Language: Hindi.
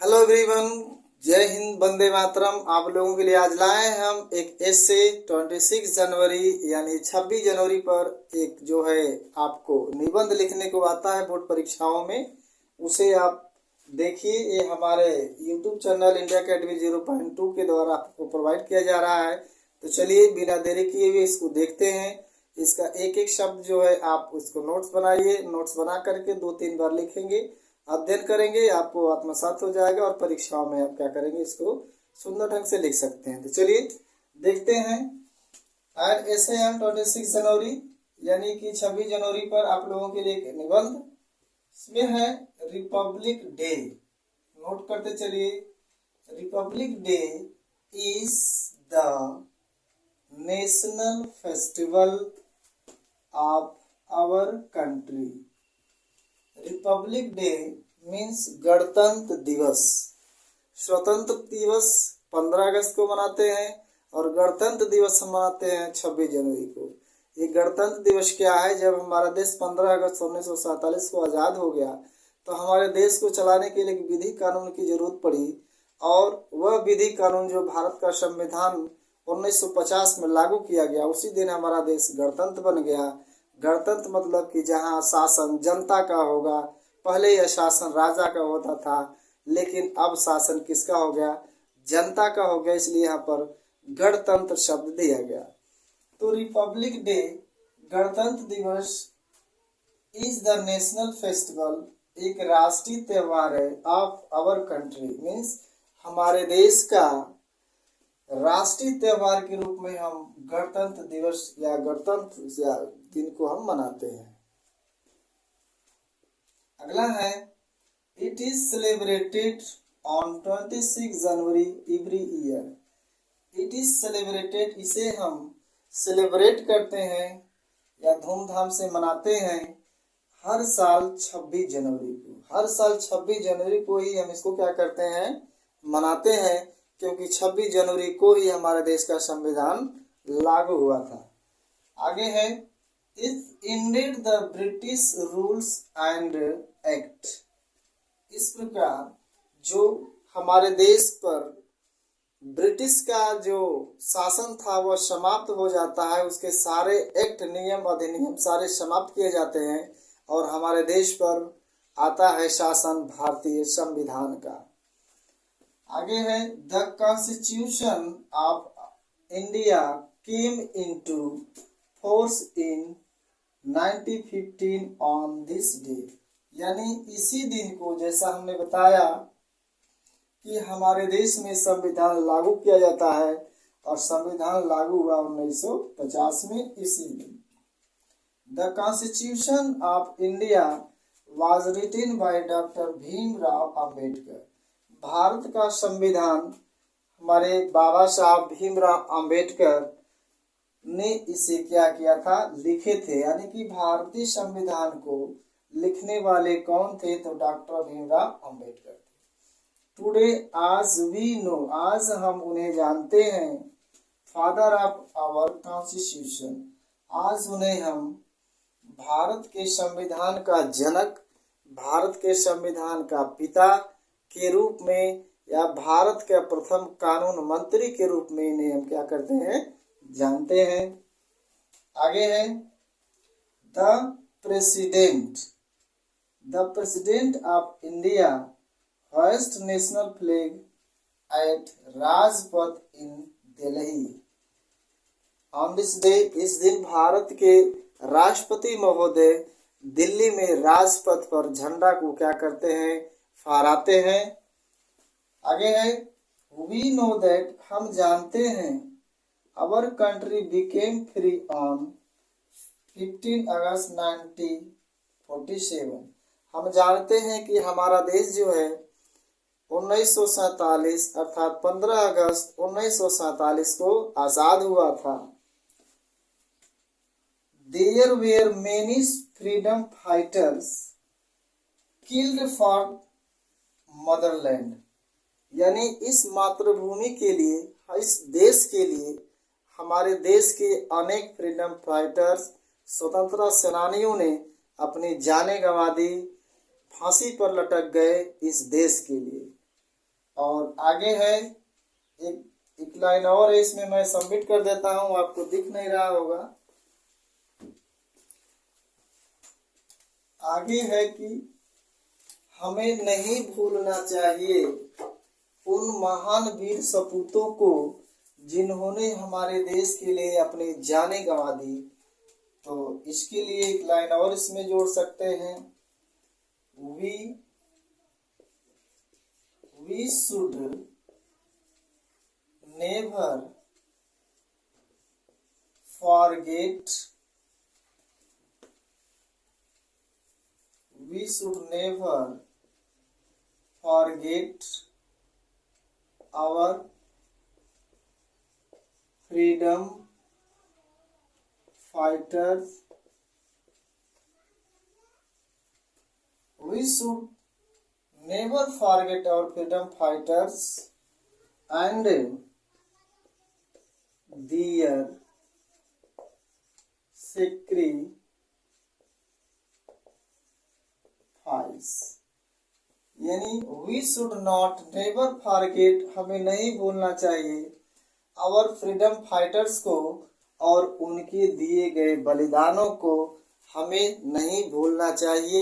Hello everyone. जय हिंद, वंदे मातरम। आप लोगों के लिए आज लाए हैं हम एक ऐसे 26 जनवरी यानी 26 जनवरी पर एक जो है आपको निबंध लिखने को आता है बोर्ड परीक्षाओं में, उसे आप देखिए। ये हमारे यूट्यूब चैनल इंडिया अकेडमी 0.2 के द्वारा आपको प्रोवाइड किया जा रहा है। तो चलिए बिना देरी किए हुए इसको देखते हैं। इसका एक एक शब्द जो है आप उसको नोट्स बनाइए। नोट्स बना करके 2-3 बार लिखेंगे, अध्ययन करेंगे, आपको आत्मसात हो जाएगा और परीक्षाओं में आप क्या करेंगे, इसको सुंदर ढंग से लिख सकते हैं। तो चलिए देखते हैं। आज ऐसे हम 26 जनवरी यानी कि 26 जनवरी पर आप लोगों के लिए एक निबंध, इसमें है रिपब्लिक डे। नोट करते चलिए। Republic day is the national festival of our country. Republic day means गणतंत्र दिवस। स्वतंत्र दिवस 15 अगस्त को मनाते हैं और गणतंत्र दिवस हम मनाते हैं 26 जनवरी को। ये गणतंत्र दिवस क्या है? जब हमारा देश 15 अगस्त 1947 को आज़ाद हो गया तो हमारे देश को चलाने के लिए विधि कानून की जरूरत पड़ी, और वह विधि कानून जो भारत का संविधान 1950 में लागू किया गया, उसी दिन हमारा देश गणतंत्र बन गया। गणतंत्र मतलब कि जहाँ शासन जनता का होगा। पहले यह शासन राजा का होता था, लेकिन अब शासन किसका हो गया? जनता का हो गया। इसलिए यहाँ पर गणतंत्र शब्द दिया गया। तो रिपब्लिक डे, गणतंत्र दिवस, इज द नेशनल फेस्टिवल, एक राष्ट्रीय त्योहार है, ऑफ आवर कंट्री मीन्स हमारे देश का राष्ट्रीय त्योहार के रूप में हम गणतंत्र दिवस या गणतंत्र दिन को हम मनाते हैं। अगला है, it is celebrated on 26 January every year. It is celebrated, इसे हम सेलिब्रेट करते हैं या धूमधाम से मनाते हैं हर साल 26 जनवरी को। हर साल 26 जनवरी को ही हम इसको क्या करते हैं? मनाते हैं, क्योंकि 26 जनवरी को ही हमारे देश का संविधान लागू हुआ था। आगे है, it ended the British rules and act. इस प्रकार जो हमारे देश पर ब्रिटिश का जो शासन था वह समाप्त हो जाता है। उसके सारे एक्ट, नियम, अधिनियम सारे समाप्त किए जाते हैं और हमारे देश पर आता है शासन भारतीय संविधान का। आगे है, the constitution of India came into force in 1915 on this day. यानी इसी दिन को, जैसा हमने बताया कि हमारे देश में संविधान लागू किया जाता है और संविधान लागू हुआ 1950 में इसी दिन। The constitution of India was written by doctor Bhimrao Ambedkar. Bharat का संविधान हमारे बाबा साहब भीमराव अंबेडकर ने इसे क्या किया था? लिखे थे। यानी कि भारतीय संविधान को लिखने वाले कौन थे? तो डॉक्टर भीमराव अंबेडकर थे। टुडे आज वी नो, आज हम उन्हें जानते हैं, फादर ऑफ आवर कॉन्स्टिट्यूशन, आज उन्हें हम भारत के संविधान का जनक, भारत के संविधान का पिता के रूप में या भारत के प्रथम कानून मंत्री के रूप में इन्हें हम क्या करते हैं? जानते हैं। आगे है, the president, the president of India host national flag at Rajpath in Delhi on this day. इस दिन भारत के राष्ट्रपति महोदय दिल्ली में राजपथ पर झंडा को क्या करते हैं? फहराते हैं। आगे है, वी नो दैट, हम जानते हैं, our country became free on 15 August 1947। हम जानते हैं कि हमारा देश जो है 1947 अर्थात 15 अगस्त 1947 को आजाद हुआ था। There were many freedom fighters killed for motherland. यानी इस मातृभूमि के लिए, इस देश के लिए हमारे देश के अनेक फ्रीडम फाइटर्स, स्वतंत्रता सेनानियों ने अपनी जानें गंवा दी, फांसी पर लटक गए इस देश के लिए। और आगे है एक लाइन और है, इसमें मैं सबमिट कर देता हूं, आपको दिख नहीं रहा होगा। आगे है कि हमें नहीं भूलना चाहिए उन महान वीर सपूतों को जिन्होंने हमारे देश के लिए अपनी जानें गंवा दी। तो इसके लिए एक लाइन और इसमें जोड़ सकते हैं, we should never forget, we should never forget our freedom fighters. We should never forget our freedom fighters and their sacrifice. यानी we should not never forget, हमें नहीं भूलना चाहिए आवर फ्रीडम फाइटर्स को, और उनके दिए गए बलिदानों को हमें नहीं भूलना चाहिए।